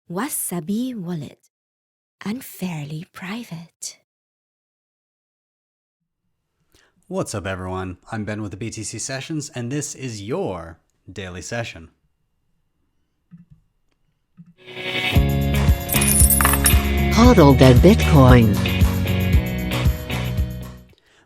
Wasabi Wallet, unfairly private. What's up, everyone? I'm Ben with the BTC Sessions, and this is your daily session. Hodl that Bitcoin.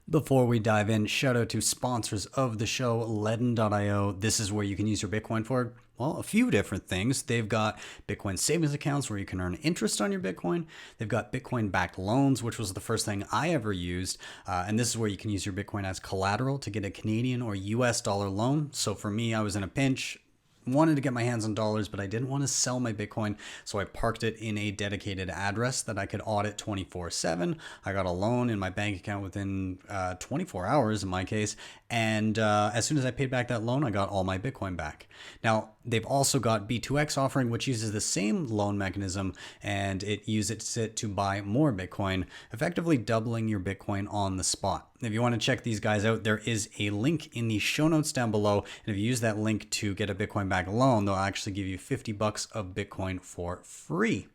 Before we dive in, shout out to sponsors of the show, LEDN.io. This is where you can use your Bitcoin for, well, a few different things. They've got Bitcoin savings accounts where you can earn interest on your Bitcoin. They've got Bitcoin-backed loans, which was the first thing I ever used. And this is where you can use your Bitcoin as collateral to get a Canadian or US dollar loan. So for me, I was in a pinch. Wanted to get my hands on dollars, but I didn't want to sell my Bitcoin, so I parked it in a dedicated address that I could audit 24/7. I got a loan in my bank account within 24 hours in my case, and as soon as I paid back that loan, I got all my Bitcoin back. Now, they've also got B2X offering, which uses the same loan mechanism, and it uses it to buy more Bitcoin, effectively doubling your Bitcoin on the spot. If you want to check these guys out, there is a link in the show notes down below. And if you use that link to get a Bitcoin back loan, they'll actually give you $50 of Bitcoin for free.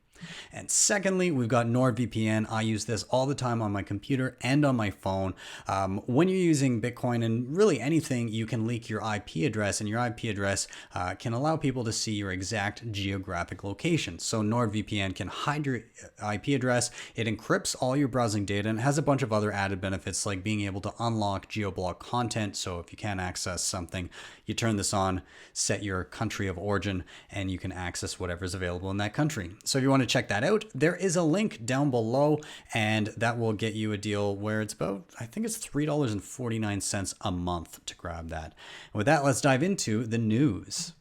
And secondly, we've got NordVPN. I use this all the time on my computer and on my phone. When you're using Bitcoin and really anything, you can leak your IP address, and your IP address can allow people to see your exact geographic location. So NordVPN can hide your IP address. It encrypts all your browsing data and has a bunch of other added benefits like being able to unlock geoblock content. So if you can't access something, you turn this on, set your country of origin, and you can access whatever's available in that country. So if you want to check that out, there is a link down below, and that will get you a deal where it's about, I think it's $3.49 a month to grab that. And with that, let's dive into the news.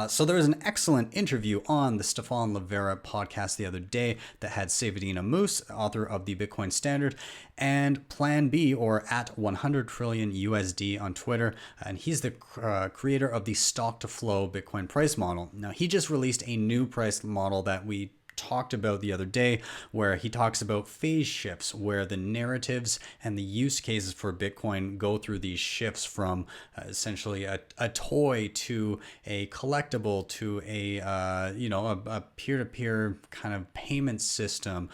So there was an excellent interview on the Stefan Livera podcast the other day that had Saifedean Ammous, author of the Bitcoin Standard, and Plan B, or at 100 trillion USD on Twitter. And he's the creator of the stock to flow Bitcoin price model. Now, he just released a new price model that we talked about the other day, where he talks about phase shifts, where the narratives and the use cases for Bitcoin go through these shifts from essentially a toy to a collectible to a peer-to-peer kind of payment system.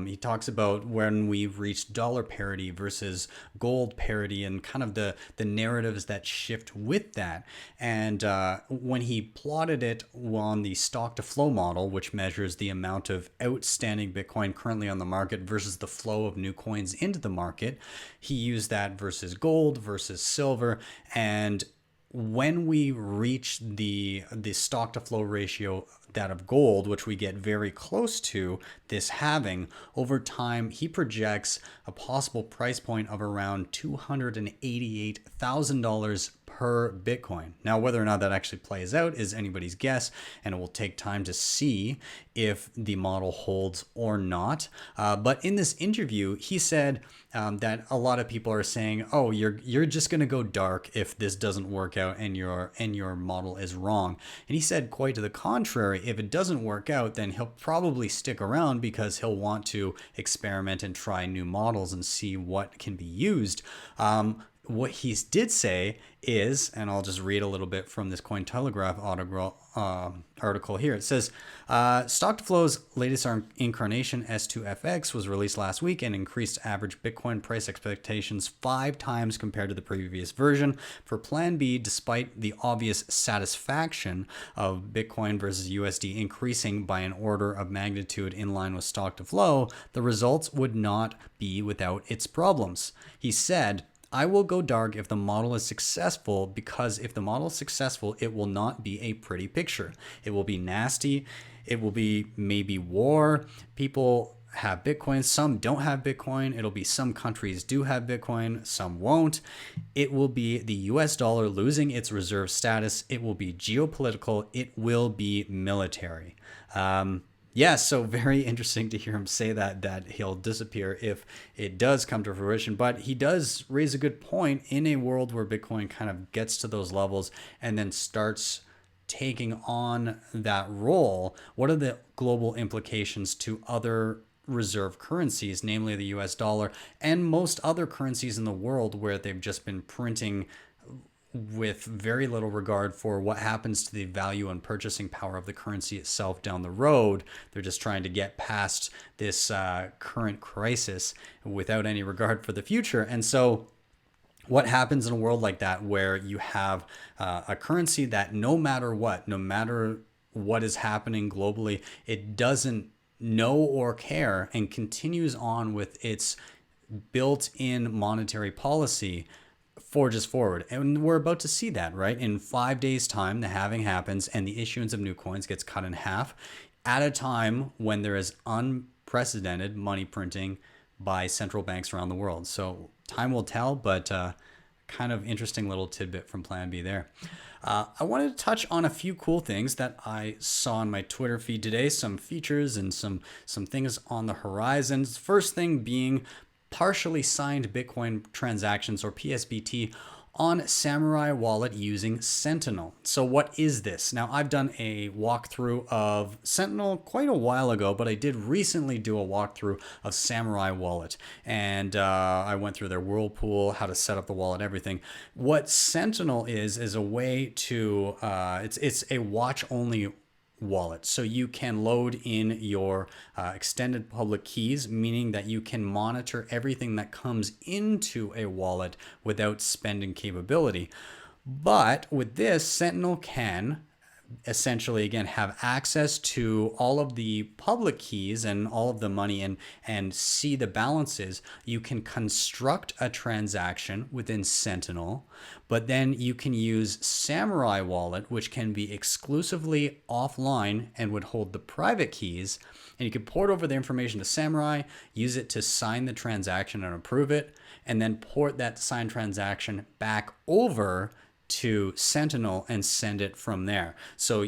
He talks about when we've reached dollar parity versus gold parity and kind of the narratives that shift with that. And when he plotted it on the stock to flow model, which measures the amount of outstanding Bitcoin currently on the market versus the flow of new coins into the market, he used that versus gold versus silver. And when we reach the stock to flow ratio, that of gold, which we get very close to this halving, over time, he projects a possible price point of around $288,000 per Bitcoin. Now, whether or not that actually plays out is anybody's guess, and it will take time to see if the model holds or not. But in this interview, he said that a lot of people are saying, "Oh, you're just going to go dark if this doesn't work out and your model is wrong." And he said quite to the contrary. If it doesn't work out, then he'll probably stick around because he'll want to experiment and try new models and see what can be used. What he did say is, and I'll just read a little bit from this Cointelegraph article here. It says, Stock to Flow's latest incarnation, S2FX, was released last week and increased average Bitcoin price expectations 5 times compared to the previous version. For Plan B, despite the obvious satisfaction of Bitcoin versus USD increasing by an order of magnitude in line with stock to flow, the results would not be without its problems. He said, "I will go dark if the model is successful, because if the model is successful, it will not be a pretty picture. It will be nasty. It will be maybe war. People have Bitcoin. Some don't have Bitcoin. It'll be some countries do have Bitcoin. Some won't. It will be the US dollar losing its reserve status. It will be geopolitical. It will be military." Yeah, so very interesting to hear him say that he'll disappear if it does come to fruition. But he does raise a good point. In a world where Bitcoin kind of gets to those levels and then starts taking on that role, what are the global implications to other reserve currencies, namely the US dollar and most other currencies in the world where they've just been printing with very little regard for what happens to the value and purchasing power of the currency itself down the road. They're just trying to get past this current crisis without any regard for the future. And so what happens in a world like that, where you have a currency that no matter what is happening globally, it doesn't know or care and continues on with its built-in monetary policy, forges forward. And we're about to see that, right? In 5 days' time, the halving happens and the issuance of new coins gets cut in half at a time when there is unprecedented money printing by central banks around the world. So time will tell, but kind of interesting little tidbit from Plan B there. I wanted to touch on a few cool things that I saw on my Twitter feed today, some features and some things on the horizon. First thing being partially signed Bitcoin transactions, or PSBT, on Samourai Wallet using Sentinel. So what is this? Now, I've done a walkthrough of Sentinel quite a while ago, but I did recently do a walkthrough of Samourai Wallet. And I went through their Whirlpool, how to set up the wallet, everything. What Sentinel is a way to, it's a watch-only wallet. So you can load in your extended public keys, meaning that you can monitor everything that comes into a wallet without spending capability. But with this, Sentinel can essentially, again, have access to all of the public keys and all of the money and see the balances. You can construct a transaction within Sentinel, but then you can use Samourai Wallet, which can be exclusively offline and would hold the private keys. And you can port over the information to Samourai, use it to sign the transaction and approve it, and then port that signed transaction back over to Sentinel and send it from there. So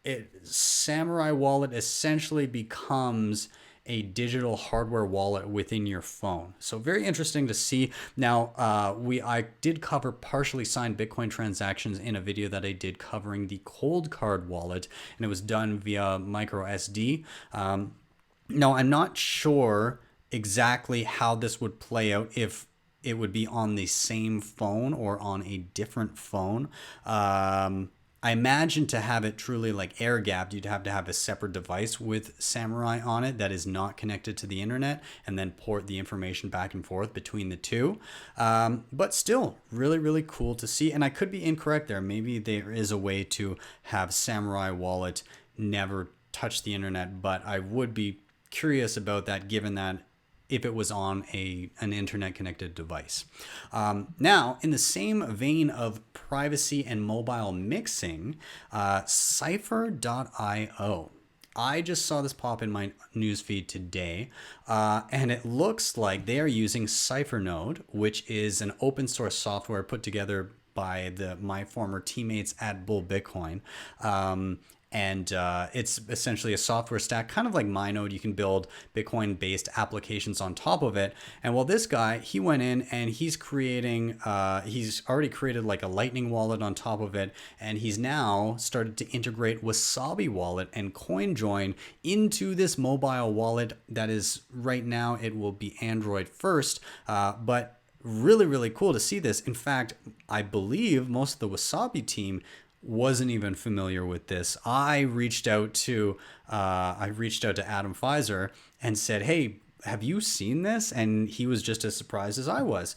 Samourai Wallet essentially becomes a digital hardware wallet within your phone. So very interesting to see. Now, I did cover partially signed Bitcoin transactions in a video that I did covering the cold card wallet, and it was done via micro SD. Now, I'm not sure exactly how this would play out, if it would be on the same phone or on a different phone. I imagine to have it truly like air gapped, you'd have to have a separate device with Samourai on it that is not connected to the internet, and then port the information back and forth between the two. But still really, really cool to see. And I could be incorrect there. Maybe there is a way to have Samourai Wallet never touch the internet, but I would be curious about that, given that if it was on an internet connected device. Now, in the same vein of privacy and mobile mixing, Cypher.io. I just saw this pop in my newsfeed today, and it looks like they are using Cyphernode, which is an open source software put together by my former teammates at Bull Bitcoin. And it's essentially a software stack, kind of like MyNode. You can build Bitcoin-based applications on top of it. And well, this guy, he went in and he's already created like a Lightning wallet on top of it. And he's now started to integrate Wasabi Wallet and CoinJoin into this mobile wallet that is, right now, it will be Android first, but really, really cool to see this. In fact, I believe most of the Wasabi team wasn't even familiar with this. I reached out to Adam Pfizer and said, "Hey, have you seen this?" And he was just as surprised as I was.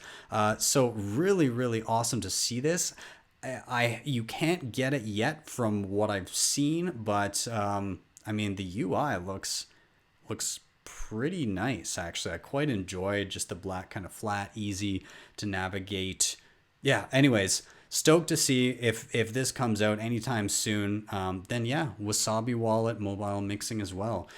So really, really awesome to see this. You can't get it yet from what I've seen, but I mean, the UI looks pretty nice, actually. I quite enjoyed just the black, kind of flat, easy to navigate. Yeah, anyways, stoked to see if this comes out anytime soon. Then yeah, Wasabi Wallet, mobile mixing as well.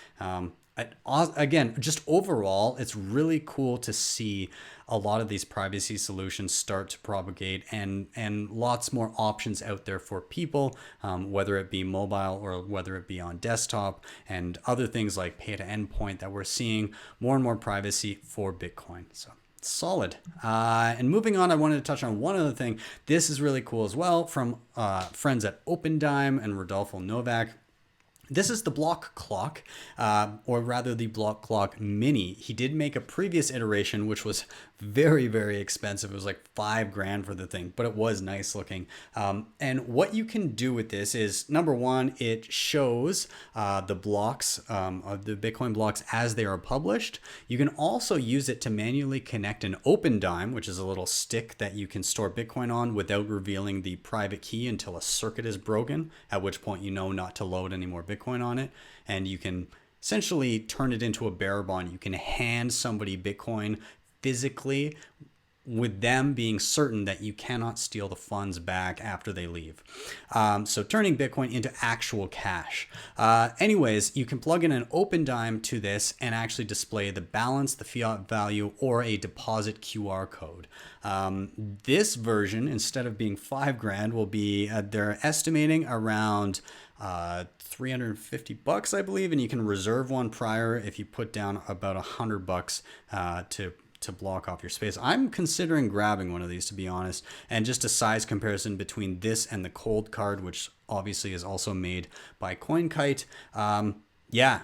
Again, just overall, it's really cool to see a lot of these privacy solutions start to propagate, and lots more options out there for people, whether it be mobile or whether it be on desktop, and other things like pay to endpoint, that we're seeing more and more privacy for Bitcoin. So solid. And moving on, I wanted to touch on one other thing. This is really cool as well, from friends at Opendime and Rodolfo Novak. This is the BlockClock, or rather the BlockClock Mini. He did make a previous iteration, which was very, very expensive. It was like $5,000 for the thing, but it was nice looking. And what you can do with this is, number one, it shows the blocks of the Bitcoin blocks as they are published. You can also use it to manually connect an Opendime, which is a little stick that you can store Bitcoin on without revealing the private key until a circuit is broken, at which point you know not to load any more Bitcoin on it. And you can essentially turn it into a bearer bond. You can hand somebody Bitcoin physically with them being certain that you cannot steal the funds back after they leave. So turning Bitcoin into actual cash. Anyways, you can plug in an Opendime to this and actually display the balance, the fiat value, or a deposit QR code. This version, instead of being $5,000, will be, they're estimating around $350, I believe, and you can reserve one prior if you put down about $100 to block off your space. I'm considering grabbing one of these, to be honest, and just a size comparison between this and the Cold Card, which obviously is also made by Coinkite. Yeah,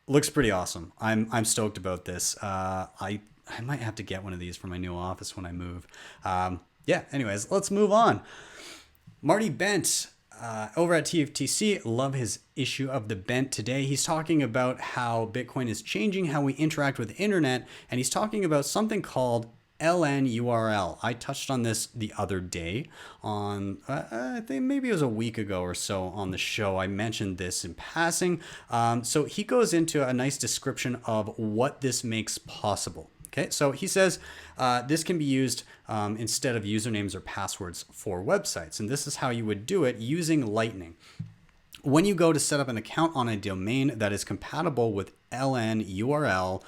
looks pretty awesome. I'm stoked about this. I might have to get one of these for my new office when I move. Yeah, anyways, let's move on. Marty Bent over at TFTC, love his issue of the Bent today. He's talking about how Bitcoin is changing how we interact with the internet, and he's talking about something called LNURL. I touched on this the other day on, I think maybe it was a week ago or so on the show. I mentioned this in passing. So he goes into a nice description of what this makes possible. Okay, so he says this can be used instead of usernames or passwords for websites. And this is how you would do it using Lightning. When you go to set up an account on a domain that is compatible with LNURL-AUTH,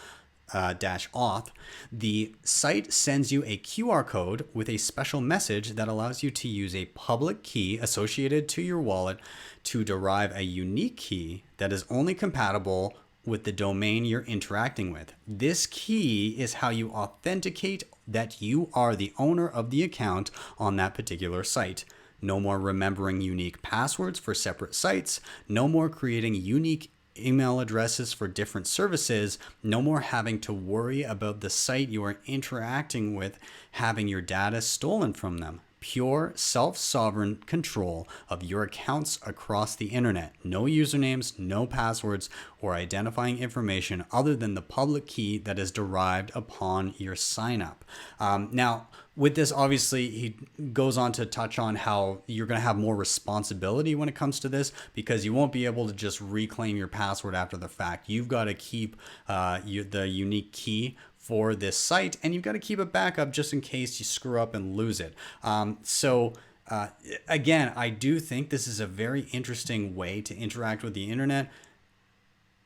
the site sends you a QR code with a special message that allows you to use a public key associated to your wallet to derive a unique key that is only compatible with the domain you're interacting with. This key is how you authenticate that you are the owner of the account on that particular site. No more remembering unique passwords for separate sites. No more creating unique email addresses for different services. No more having to worry about the site you are interacting with having your data stolen from them. Pure self-sovereign control of your accounts across the internet. No usernames, no passwords, or identifying information other than the public key that is derived upon your sign up. Now, with this, obviously, he goes on to touch on how you're going to have more responsibility when it comes to this, because you won't be able to just reclaim your password after the fact. You've got to keep the unique key for this site, and you've got to keep a backup just in case you screw up and lose it. Again, I do think this is a very interesting way to interact with the internet.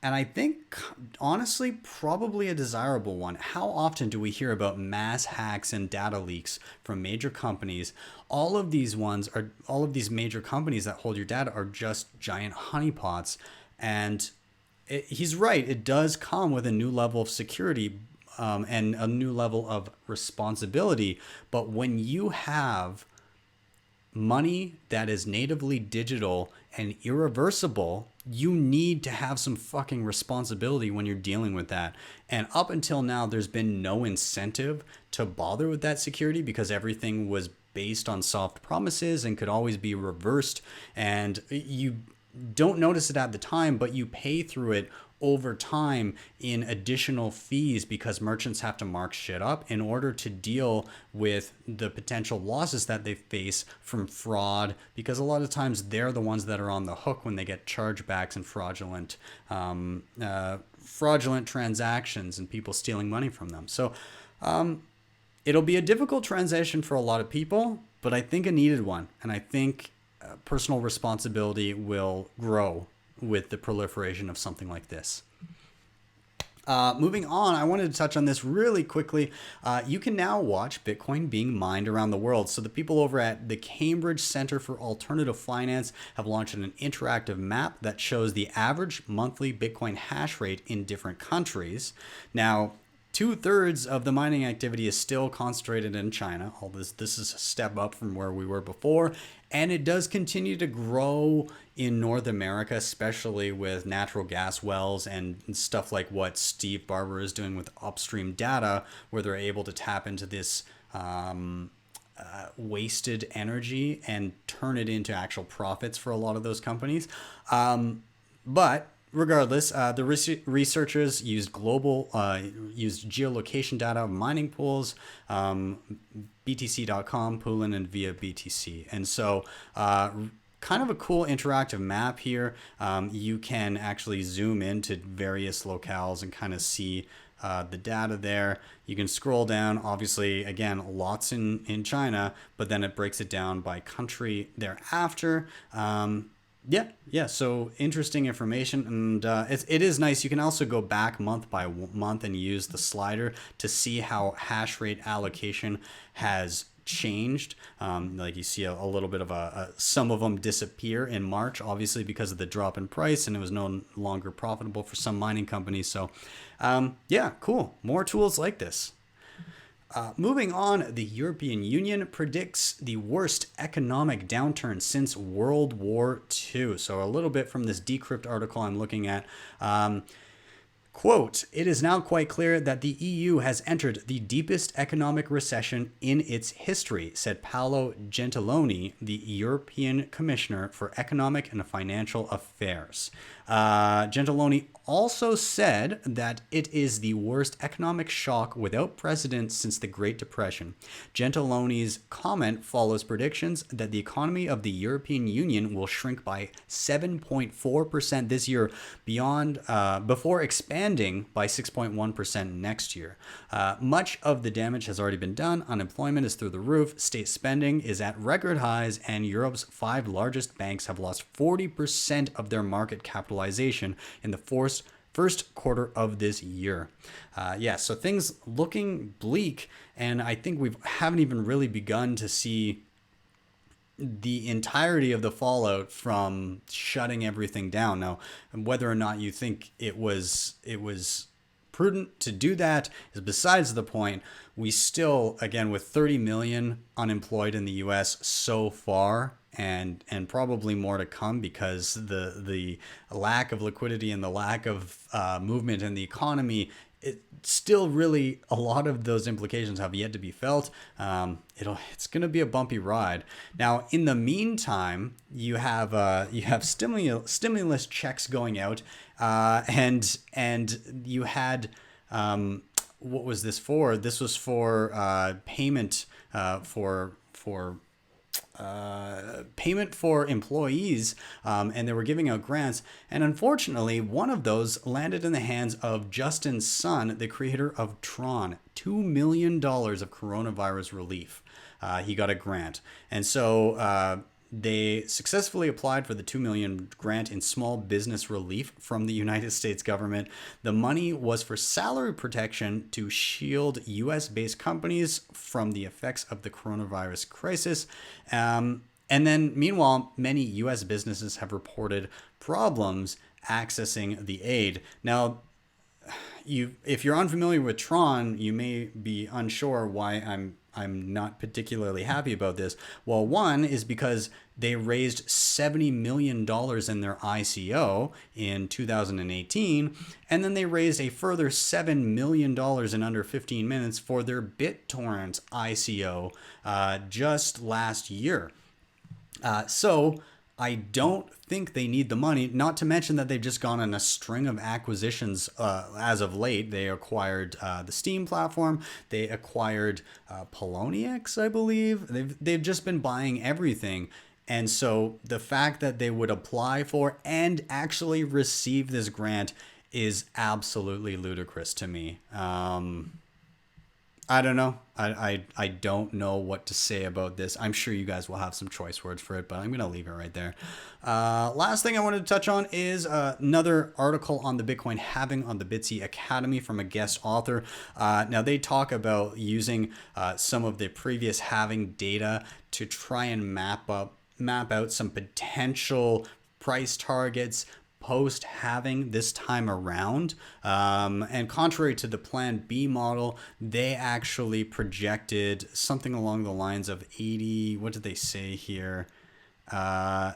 And I think, honestly, probably a desirable one. How often do we hear about mass hacks and data leaks from major companies? All of these major companies that hold your data are just giant honeypots. And he's right. It does come with a new level of security and a new level of responsibility. But when you have money that is natively digital and irreversible, you need to have some fucking responsibility when you're dealing with that. And up until now, there's been no incentive to bother with that security because everything was based on soft promises and could always be reversed. And you don't notice it at the time, but you pay through it over time in additional fees because merchants have to mark shit up in order to deal with the potential losses that they face from fraud, because a lot of times they're the ones that are on the hook when they get chargebacks and fraudulent transactions and people stealing money from them. So it'll be a difficult transition for a lot of people, but I think a needed one. And I think personal responsibility will grow with the proliferation of something like this. Moving on, I wanted to touch on this really quickly. You can now watch Bitcoin being mined around the world. So the people over at the Cambridge Center for Alternative Finance have launched an interactive map that shows the average monthly Bitcoin hash rate in different countries. Now, 2/3 of the mining activity is still concentrated in China. This is a step up from where we were before. And it does continue to grow in North America, especially with natural gas wells and stuff like what Steve Barber is doing with upstream data, where they're able to tap into this wasted energy and turn it into actual profits for a lot of those companies. But regardless, the researchers used used geolocation data, mining pools, BTC.com, pooling, and via BTC. And so kind of a cool interactive map here. You can actually zoom into various locales and kind of see the data there. You can scroll down, obviously, again, lots in China, but then it breaks it down by country thereafter. Yeah. So interesting information, and it is nice. You can also go back month by month and use the slider to see how hash rate allocation has changed. Like you see a little bit of some of them disappear in March, obviously because of the drop in price, and it was no longer profitable for some mining companies. So yeah, cool. More tools like this. Moving on, the European Union predicts the worst economic downturn since World War II. So a little bit from this Decrypt article I'm looking at. Quote, "It is now quite clear that the EU has entered the deepest economic recession in its history," said Paolo Gentiloni, the European Commissioner for Economic and Financial Affairs. Gentiloni also said that it is the worst economic shock without precedent since the Great Depression. Gentiloni's comment follows predictions that the economy of the European Union will shrink by 7.4% this year, before expanding by 6.1% next year. Much of the damage has already been done. Unemployment is through the roof. State spending is at record highs, and Europe's 5 largest banks have lost 40% of their market capitalization in the first quarter of this year. So things looking bleak, and I think we haven't even really begun to see the entirety of the fallout from shutting everything down. Now, whether or not you think it was prudent to do that is besides the point. We still, again, with 30 million unemployed in the US so far, and probably more to come, because the lack of liquidity and the lack of movement in the economy, it still really, a lot of those implications have yet to be felt. It's going to be a bumpy ride. Now, in the meantime, you have stimulus checks going out, and you had what was this for? This was for payment payment for employees, and they were giving out grants. And unfortunately, one of those landed in the hands of Justin Sun, the creator of Tron. $2 million of coronavirus relief. He got a grant. And so they successfully applied for the $2 million grant in small business relief from the United States government. The money was for salary protection to shield US-based companies from the effects of the coronavirus crisis. And then, meanwhile, many US businesses have reported problems accessing the aid. Now, if you're unfamiliar with Tron, you may be unsure why I'm not particularly happy about this. Well, one is because they raised $70 million in their ICO in 2018, and then they raised a further $7 million in under 15 minutes for their BitTorrent ICO just last year. So I don't think they need the money, not to mention that they've just gone on a string of acquisitions as of late. They acquired the Steam platform. They acquired Poloniex, I believe. They've just been buying everything. And so the fact that they would apply for and actually receive this grant is absolutely ludicrous to me. I don't know. I don't know what to say about this. I'm sure you guys will have some choice words for it, but I'm going to leave it right there. Last thing I wanted to touch on is another article on the Bitcoin halving on the Bitsy Academy from a guest author. Now, they talk about using some of the previous halving data to try and map out some potential price targets post-halving this time around. And contrary to the Plan B model, they actually projected something along the lines of 80, what did they say here?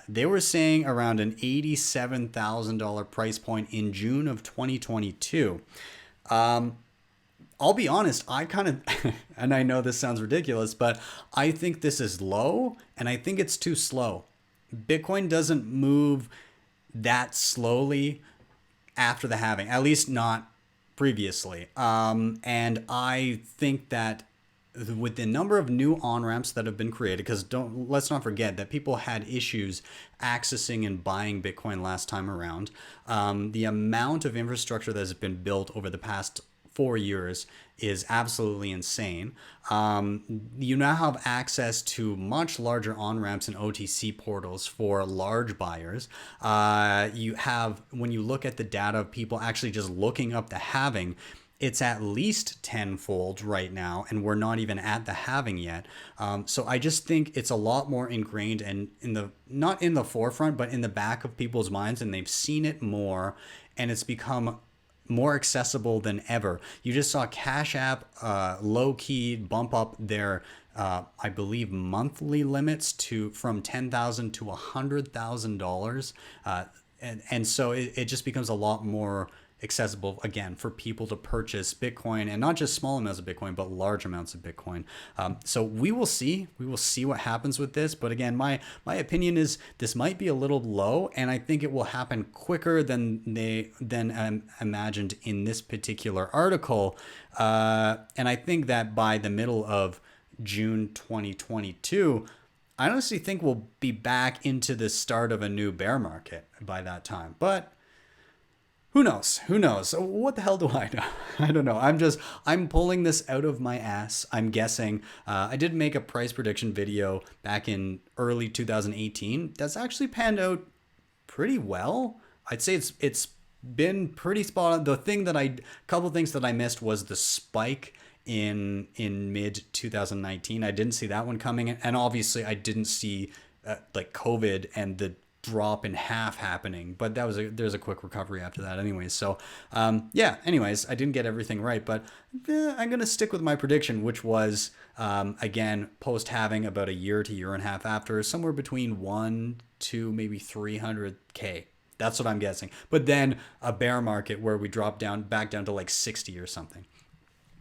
They were saying around an $87,000 price point in June of 2022. I'll be honest, I kind of, and I know this sounds ridiculous, but I think this is low, and I think it's too slow. Bitcoin doesn't move that slowly after the halving, at least not previously. And I think that with the number of new on-ramps that have been created, because let's not forget that people had issues accessing and buying Bitcoin last time around. The amount of infrastructure that has been built over the past 4 years is absolutely insane. You now have access to much larger on-ramps and OTC portals for large buyers. You have, when you look at the data of people actually just looking up the halving, it's at least tenfold right now, and we're not even at the halving yet. So I just think it's a lot more ingrained and not in the forefront, but in the back of people's minds, and they've seen it more, and it's become more accessible than ever. You just saw Cash App low-key bump up their I believe monthly limits from $10,000 to $100,000, and so it just becomes a lot more accessible again for people to purchase Bitcoin, and not just small amounts of Bitcoin, but large amounts of Bitcoin. So we will see what happens with this. But again, my opinion is this might be a little low, and I think it will happen quicker than imagined in this particular article. And I think that by the middle of June 2022, I honestly think we'll be back into the start of a new bear market by that time. But who knows? Who knows? What the hell do I know? I don't know. I'm pulling this out of my ass. I'm guessing. I did make a price prediction video back in early 2018. That's actually panned out pretty well. I'd say it's been pretty spot on. Couple things that I missed was the spike in mid 2019. I didn't see that one coming, and obviously I didn't see like COVID and the drop in half happening, but there's a quick recovery after that anyways. So anyways, I didn't get everything right, but I'm gonna stick with my prediction, which was again post halving about a year to year and a half after, somewhere between 1 to maybe 300K. That's what I'm guessing. But then a bear market where we drop back down to like 60 or something.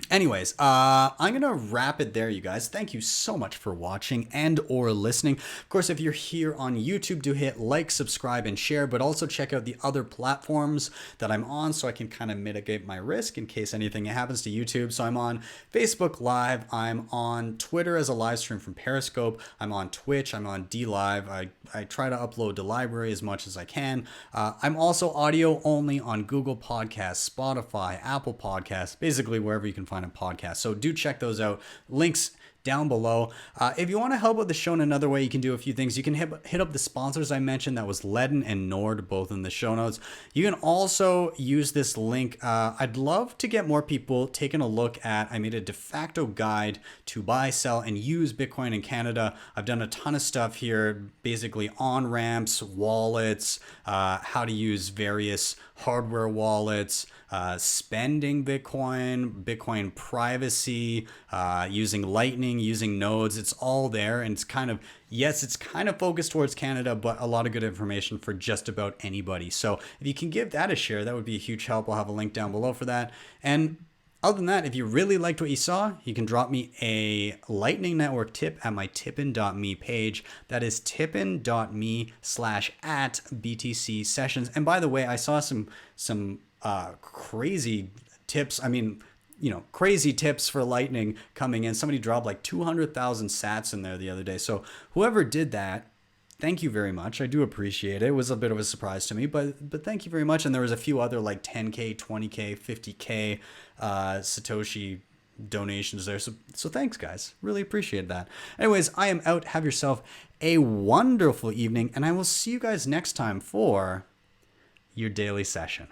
Anyways, I'm going to wrap it there, you guys. Thank you so much for watching and or listening. Of course, if you're here on YouTube, do hit like, subscribe, and share, but also check out the other platforms that I'm on so I can kind of mitigate my risk in case anything happens to YouTube. So I'm on Facebook Live. I'm on Twitter as a live stream from Periscope. I'm on Twitch. I'm on DLive. I try to upload to library as much as I can. I'm also audio only on Google Podcasts, Spotify, Apple Podcasts, basically wherever you can find a podcast. So do check those out. Links down below. If you want to help with the show in another way, you can do a few things. You can hit up the sponsors I mentioned. That was LEDN and NORD, both in the show notes. You can also use this link. I'd love to get more people taking a look at, I made a de facto guide to buy, sell, and use Bitcoin in Canada. I've done a ton of stuff here, basically on-ramps, wallets, how to use various hardware wallets, spending Bitcoin privacy, using Lightning, using nodes. It's all there, and it's kind of focused towards Canada, but a lot of good information for just about anybody. So if you can give that a share, that would be a huge help. I'll have a link down below for that. And other than that, if you really liked what you saw, you can drop me a Lightning Network tip at my tippin.me page. That is tippin.me/@BTC sessions. And by the way, I saw some crazy tips. I mean, crazy tips for Lightning coming in. Somebody dropped like 200,000 sats in there the other day. So whoever did that, thank you very much. I do appreciate it. It was a bit of a surprise to me, but thank you very much. And there was a few other like 10K, 20K, 50K Satoshi donations there. So thanks, guys. Really appreciate that. Anyways, I am out. Have yourself a wonderful evening, and I will see you guys next time for your daily session.